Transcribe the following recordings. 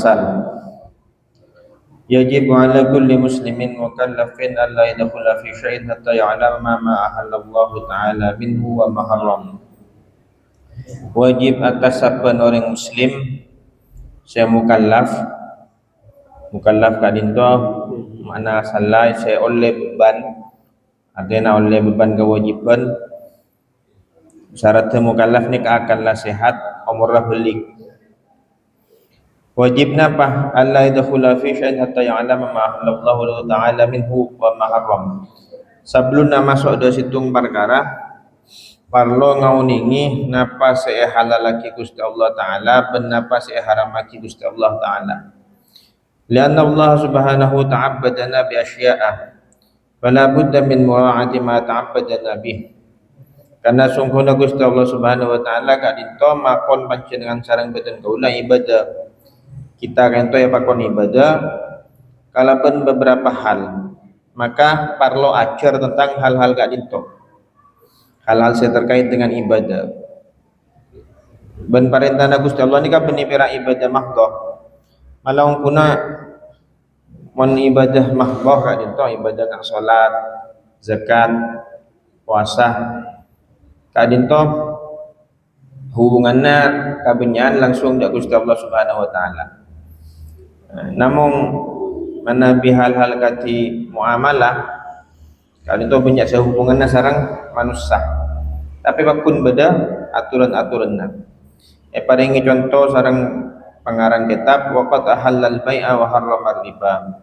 Fasal Yajib ala kulli muslimin mukallafin alla yadkhula fi syai'in hatta ya'lama ma ahallallahu ta'ala minhu wa ma haram. Wajib atas siapa orang muslim saya mukallaf kadinto makna salah saya oleh beban artinya oleh beban kewajiban syarat mukallaf ni akanlah sehat umrah balik. Wajibna apa? Allah yadkhula fi syai'in hatta ya'lama ma ahallallahu ta'ala minhu wa ma haram. Sebelum masuk do situng perkara parlo ngauningi napa saya halal laki Gusti Allah taala ben napa saya haram laki Gusti Allah taala. Lianna Allah subhanahu ta'abbadana bi asya'a fala budda min mura'ati ma ta'abbadana bih. Karena sungguhnya Gusti Allah subhanahu wa taala gak dito makon panjenengan sareng beten kaula ibadah. Kita kan to ya pakon ibadah kalaupun beberapa hal maka parlo ajar tentang hal-hal gak dito. Hal-hal yang terkait dengan ibadah. Ben parentana Gusti Allah ni kan penipira ibadah mahdhah. Malah kuna mon ibadah mahdhah gak dito ibadah kang salat, zakat, puasa. Gak dito hubungannya kabenyan langsung dak Gusti Allah Subhanahu wa taala. Namun manabi hal-hal kati muamalah kalau itu banyak sehubungannya sarang manusia. Tapi bakun beda aturan-aturanna. Paringi contoh sarang pengarang kitab waqad ahallal bai'a wa harrama riba.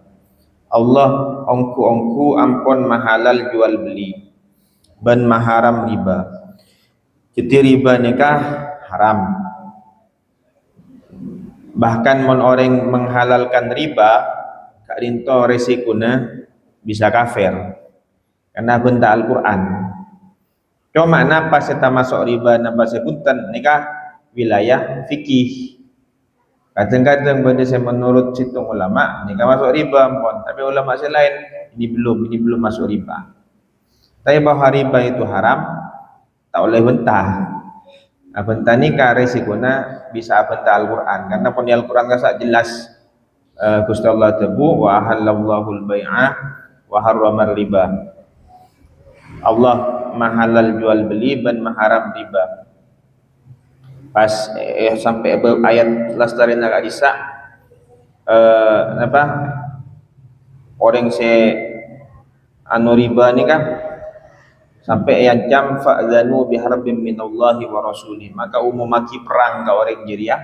Allah ongku ampun mahalal jual beli ban maharam riba. Jadi riba nikah haram. Bahkan mon orang menghalalkan riba kadinto resikuna bisa kafir karena benda Al-Quran. Cuma napa seta masuk riba napa sebutan nikah wilayah fikih. Kadang-kadang benda saya menurut situng ulama nikah masuk riba pun, tapi ulama selain ini belum masuk riba. Tapi bahwa riba itu haram tak boleh bentah. Bentah nikah resikuna bisa bentah Al-Quran karena pun di Al-Quran kasar jelas Gusti Allah tebu wa ahallallahu al-bai'a wa harrama riba. Allah mahalal jual beli dan maharam riba. Pas sampai ayat lastarin agak disa apa orang se anu riba ni kan sampai yang jam fa'zanu biharbin minallahi wa rasulih, maka umumaki perang ka orang jiriah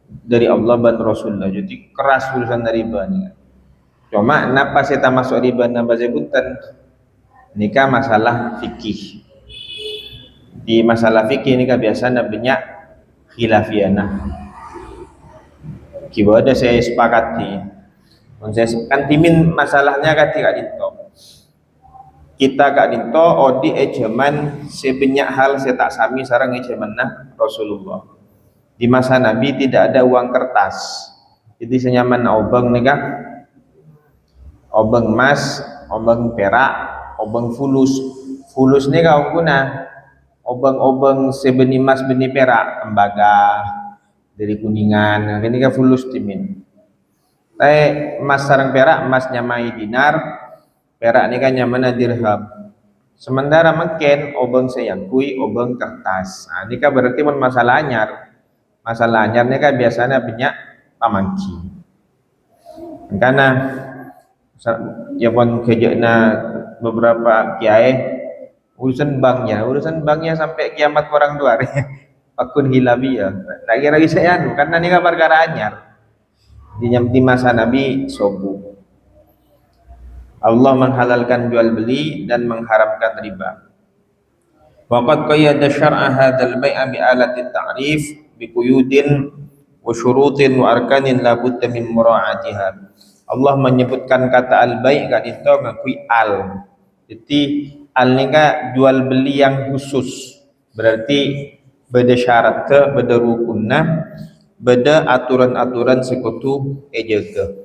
dari Allah dan Rasulullah. Jadi keras urusan riba ni. Cuma napa saya masuk riba napa sebutan nikah masalah fikih. Di masalah fikih ni kan biasanya banyak khilafianah. Kibadah saya sepakati. Saya kan timin masalahnya ketika dito. Kita kak dinto odi ejaman sebanyak hal saya tak sami sarang ejamanna Rasulullah. Di masa Nabi tidak ada uang kertas. Jadi senyaman obeng nih kak, obeng emas, obeng perak, obeng fulus. Fulus nih kau guna obeng sebeni emas beni perak, tembaga dari Kuningan. Ini kan fulus timin. Tapi emas sarang perak, emasnya mai dinar. Perak ni kan nyaman dirham. Sementara mungkin obeng sayangkui, obeng kertas. Nah, ini kan berarti masalah anyar. Masalah anyar ni kan biasanya banyak pamangki. Karena ya pun kerjanya beberapa kiai urusan banknya sampai kiamat orang dua. Akun hilabi ya. Lagi saya anu karena ni kan perkara anyar. Di masa Nabi sobu. Allah menghalalkan jual beli dan mengharamkan riba. Waqad qayyada syar'a hadzal bai'a bi alati ta'rif bi quyudin wa syurutin wa arkanin la budda min mura'atiha. Allah menyebutkan kata al-bai' kad itu ngakui al. Jadi al ni ka jual beli yang khusus. Berarti beda syarat ke, beda rukunna, beda aturan-aturan sekutu ejaga.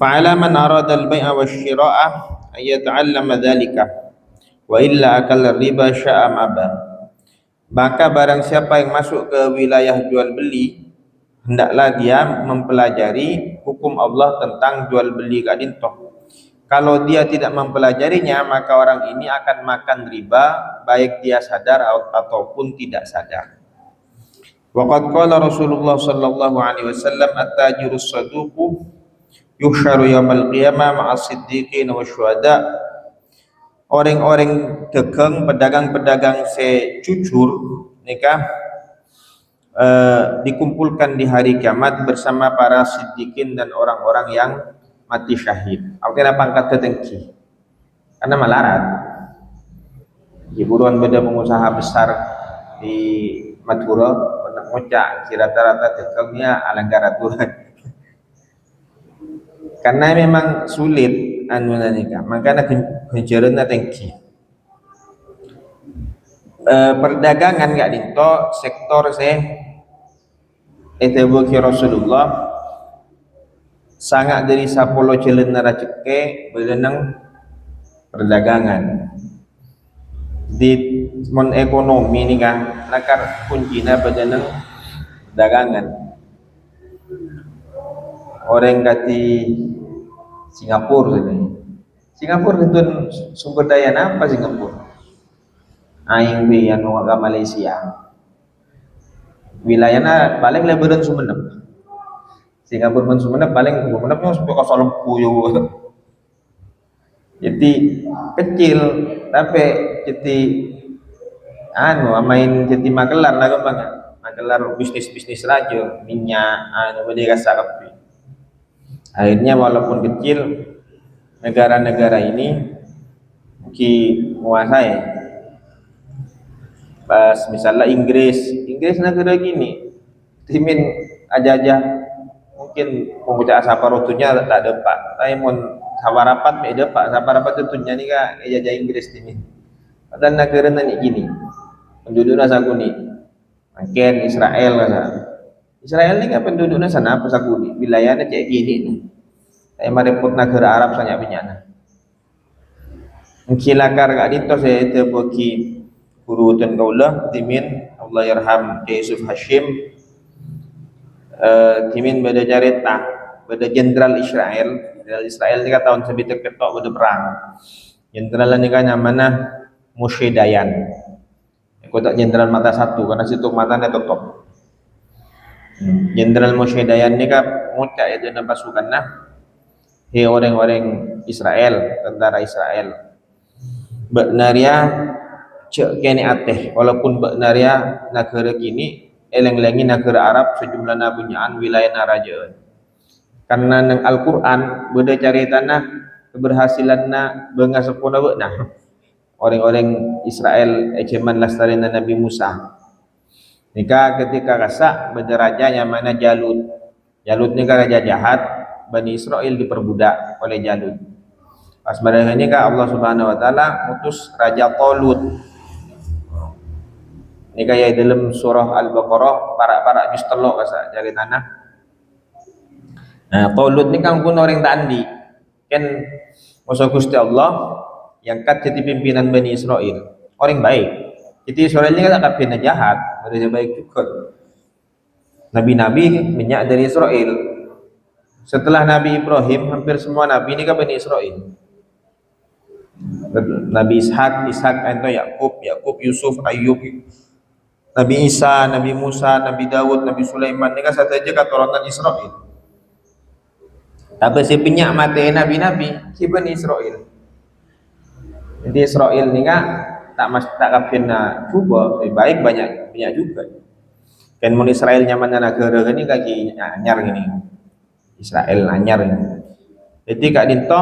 Fa'ala man arada al-bai'a wasyira'a ay yata'allama dhalika wa illa akal riba sya'am aba. Maka barang siapa yang masuk ke wilayah jual beli hendaklah dia mempelajari hukum Allah tentang jual beli kak dinto. Kalau dia tidak mempelajarinya, maka orang ini akan makan riba, baik dia sadar ataupun tidak sadar. Waqad qala Rasulullah sallallahu alaihi wasallam at-tajiru as-saduqu yuhsyaru yaumil qiyamah ma'as siddiqin wasyuhada. Orang-orang dagang, pedagang-pedagang sejujur nikah dikumpulkan di hari kiamat bersama para siddiqin dan orang-orang yang mati syahid. Artinya pangkat tertinggi. Karena melarat. Hiburan beda pengusaha besar di Madura, pernah ngocak si rata-rata dagangnya alanggar aturan. Karena memang sulit anu nikah, makanya genjerena tinggi. Perdagangan gak dinto sektor etebuki Rasulullah sangat dari 10 jalan naraceke berenang perdagangan di mon ekonomi ni kan nakar kuncinya berenang perdagangan. Orang kati Singapura ini. Singapura itu sumber daya apa Singapura? Aing bi anu ke Malaysia. Wilayahnya paling lebaran Sumenep. Singapura pun Sumenep paling Sumenepnya sampai ke Salempu yo. Jadi kecil tapi jadi anu main jadi Magelar lah gampang. Magelar bisnis-bisnis raja, minyak anu bade rasa kape. Akhirnya walaupun kecil negara-negara ini menguasai. Pas misalnya Inggris negara gini, timin aja mungkin membaca saparotunya tak ada pak. Tapi mon saparapat beda pak, saparapat tentunya nih kak aja Inggris timin. Padahal negara nanya gini, penduduknya sakuni, makin Israel lah. Israel ini kan penduduknya sana apa sakuni, wilayahnya kayak gini nih. Saya merepot negara Arab sangat benyana. Mengkilakar kak dito saya terbuki guru dan kaulah timin Allah yarham Yusuf Hashim timin beda jarita beda jenderal Israel ini kan tahun sebitek ketok beda perang jenderal ini kan mana Moshe Dayan kotak jenderal mata satu karena situ matanya tutup jenderal Moshe Dayan ini kan muncak itu dan pasukan he orang-orang Israel tentara Israel benaria cek kene ateh walaupun benaria negara kini eleng-elengi negara Arab sejumlah nabunyaan wilayah narajaan karena nang Al-Quran beda cari tanah keberhasilanna benga sepuna nah orang-orang Israel ejeman lastarin Nabi Musa nikah ketika rasa beda raja yang mana Jalut ni raja jahat Bani Israel diperbudak oleh Jalut pas pada ini Allah Subhanahu Wa Taala utus Raja Talut. Ini kayak dalam surah Al-Baqarah para juz telok kasa jari tanah. Nah, Talut ni kan pun orang tandi. Kan musuh Gusti Allah yang kat jadi pimpinan Bani Israel. Orang baik. Jadi Israel ini kan tak pernah jahat, mereka baik juga. Nabi-nabi minyak dari Israel. Setelah Nabi Ibrahim, hampir semua nabi ini kan Bani Israel. Nabi Ishak itu Yakub, Yusuf, Ayub, Nabi Isa, Nabi Musa, Nabi Dawud, Nabi Sulaiman ini kan satu aja keturunan Israel. Tapi si penyak mati nabi-nabi si Bani Israel. Jadi Israel ini kan tak kena cuba, lebih baik banyak juga. Kan mun Israel nyaman negara ini kaki anyar gini. Israel anyar ini. Jadi kak dinto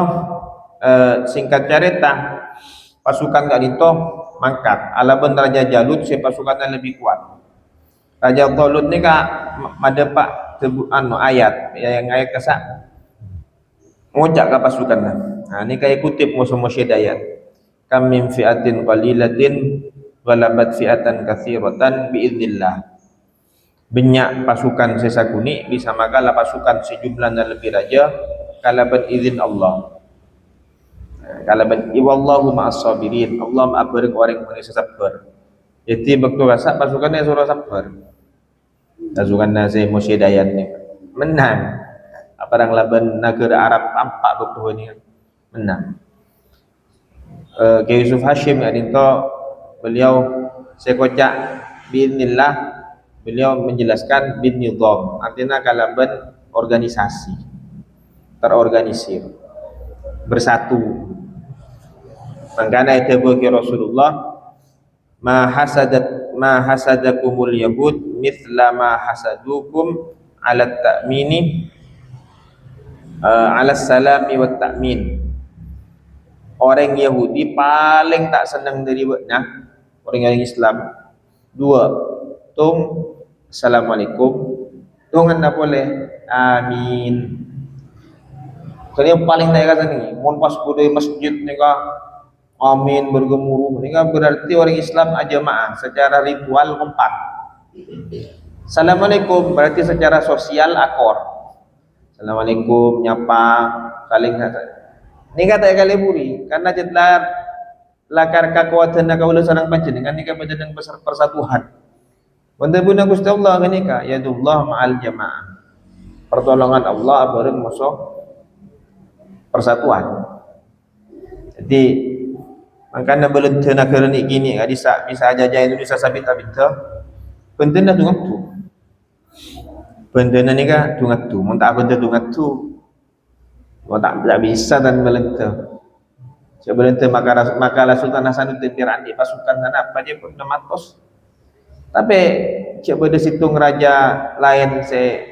singkat cerita pasukan kak dinto mangkat alaban Raja Jalut si pasukannya lebih kuat. Raja Talut ni kak madepak ayat yang ayat kesak ngojak ke pasukan nah ni kayak kutip musuh-musuh dayat kam min fi'atin qalilatin ghalabat fi'atan katsiratan biiznillah banyak pasukan sesakuni bisa makalah pasukan sejumlahnya lebih raja kalaban izin Allah. Kalau wallahu ma'as sabirin, Allah ma'abarik orang yang sabar. Jadi waktu rasa pasukannya suruh sabar. Tazukan nasi Moshe Dayan ni menang. Aparang laban negara Arab tampak betul ni menang. Kiai Yusuf Hashim adinto beliau sekocak biidznillah beliau menjelaskan bin nizam artinya kalaban organisasi terorganisir bersatu. Makanya itu bagi Rasulullah ma hasadakumul yahud mithla ma hasadukum ala ta'mini ala salami wa ta'min. Orang Yahudi paling tak senang dari beknya orang Islam dua tung assalamualaikum tung anda boleh amin. Kalau yang paling naik kata ni mohon pas budaya masjid ni ka amin bergemuruh ni kan berarti orang Islam ajamaah secara ritual kompak. Assalamualaikum berarti secara sosial akor. Assalamualaikum nyapa saling ni kata kali buri karena jetlar lakar kakuatan nak kaulah sarang panjenengan ni kepada dan persatuan. Wanda buna Gusti Allah kenika yadullah ma'al jamaah. Pertolongan Allah bareng musuh persatuan. Jadi makanya belum tenang kerana gini bisa aja Indonesia sabita-bita pentena tungat tu. Pentena ni ka tungat tu. Mun tak benda tungat tu tak bisa dan melentah. Sebenarnya makalah Sultan Hasanuddin Tirani pasukan sana apa dia pun matos. Tapi coba di situng raja lain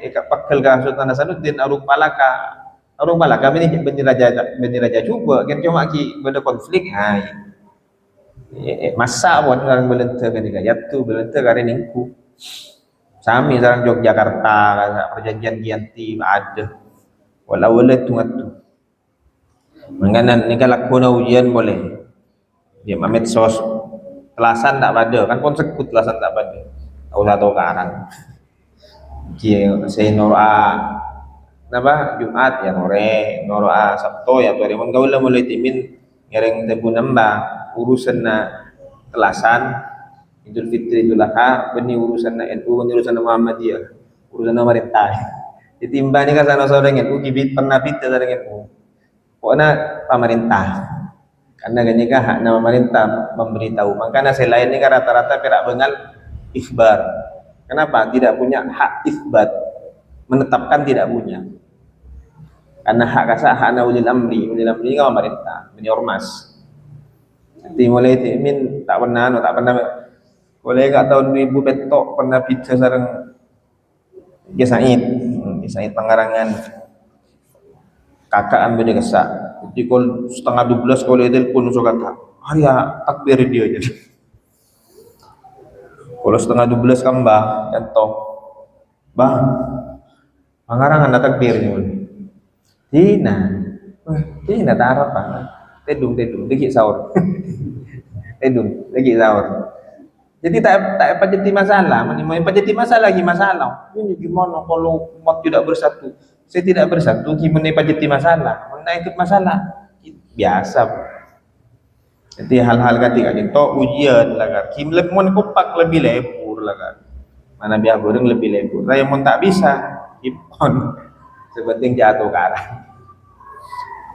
ikat pakal ka Sultan Hasanuddin Arung Palaka ini beni raja cuba kan cuma ki benda konflik masa pun orang belentah kan dia tu belentah kare ningku. Sami sarang Yogyakarta perjanjian Giyanti ada. Walau tungat tu. Menganan ni kalau kuna ujian boleh. Dia mamet sos telasan tak pada kan konsekut telasan tak pada. Tahu satu karang. Kia saya nora napa Jumat ya nora Sabtu ya tu mun gaula mulai timin ngereng tebu nambah urusan na telasan Idul Fitri Idul Adha beni urusan na NU urusan na Muhammadiyah urusan na pemerintah. Ditimbang ni kan sana seorang NU kibit pernah kita seorang NU. Pokoknya pemerintah. Karena gini kan hak nama pemerintah memberitahu. Makanya selain ini kan rata-rata perak bengal ikhbar. Kenapa? Tidak punya hak isbat. Menetapkan tidak punya. Karena hak kasar hak ulil amri kan pemerintah, ini ormas. Jadi mulai timin tak pernah boleh kat tahun 2000 petok pernah pizza sareng Ki Said Pangarangan kakaan benda kesak. Jadi kalau setengah 12 kalau telepon usah kata hari takbir dia aja. Kalau setengah 12 kambah contoh bang Pangarangan ada takbir ni. Tina tak harap tedung dikit sahur. Tedung dikit sahur. Jadi tak jadi masalah, menimai jadi masalah lagi masalah. Ini gimana kalau umat tidak bersatu? Saya tidak bersatu, gimana jadi masalah? Mana itu masalah? Biasa. Jadi hal-hal ketika itu ujian lah kan. Kim lemon kompak lebih lebur lah kan. Mana biar goreng lebih lebur. Saya mau tak bisa, ipon. Sepenting jatuh ke arah.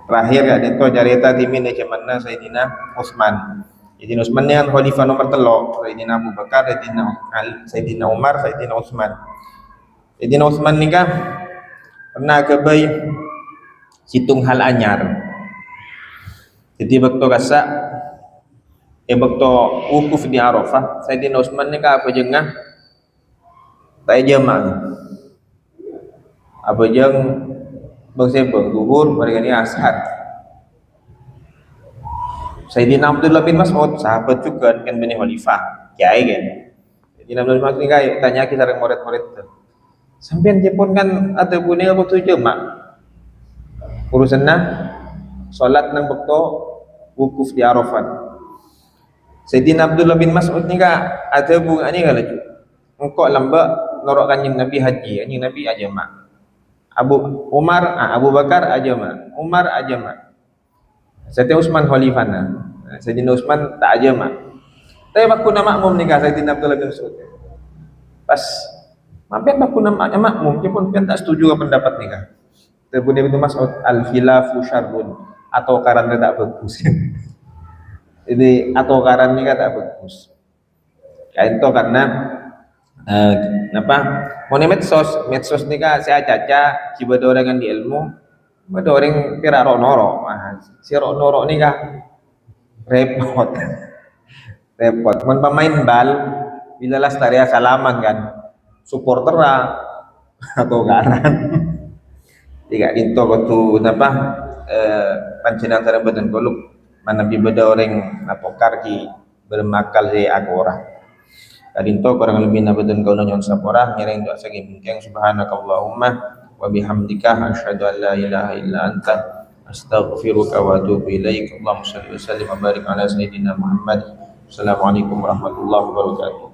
Terakhir kan itu cerita timin mana Sayyidina Utsman. Sayyidina Utsman yang khalifah nomor 3, Sayyidina Abu Bakar, Sayyidina Umar, Sayyidina Utsman. Sayyidina Utsman ni kan pernah ke bayi situng hal anyar. Jadi waktu kasak waktu wukuf di Arafah, Sayyidina Utsman ni kan apa jengah tak jamaah. Apa jeng bangsa zuhur mereka ni ashar. Sayyidina Abdullah bin Mas'ud sahabat juga kan bani khalifah kiai kan. Sayyidina Abdullah bin Mas'ud ni kai tanya ki sareng murid-murid tu. Sampeyan jepun kan ada bunyi waktu jemaah. Urusanna salat nang waktu wukuf di Arafah. Sayyidina Abdullah bin Mas'ud ni ka ada bunga ni kalau tu. Engkau lamba norok kanjeng Nabi haji, kanjeng Nabi ajama. Abu Bakar ajama, Umar ajama. Sayyidina Utsman khalifana. Sayyidina Utsman tak ajama. Tapi waktu nama makmum nikah Sayyidina Abdullah bin Mas'ud. Pas Sampai tak pun namanya makmum, dia pun tak setuju dengan pendapat ni kan. Terbun Ibnu Mas'ud al-khilafu syarrun, atau karena tak bagus. Jadi atau karena ni kan tak bagus. Kain to karena eh, apa? Mau medsos ni kan saya caca, jika ada orang yang di ilmu, ada orang kira rok norok. Nah, si rok norok ni kan repot, repot. Mun pemain bal, bila lestari salaman kan, supporter lah atau karan. Tiga itu waktu apa pancenan antara badan koluk mana bibada orang napokar ki bermakal si agora. Kadinto kurang lebih na badan kau nonyon sapora ngereng doa sagi bingkeng subhanakallahumma wa bihamdika asyhadu an la ilaha illa anta astaghfiruka wa atubu ilaik. Allahumma shalli wa sallim wa barik ala sayyidina Muhammad. Assalamualaikum warahmatullahi wabarakatuh.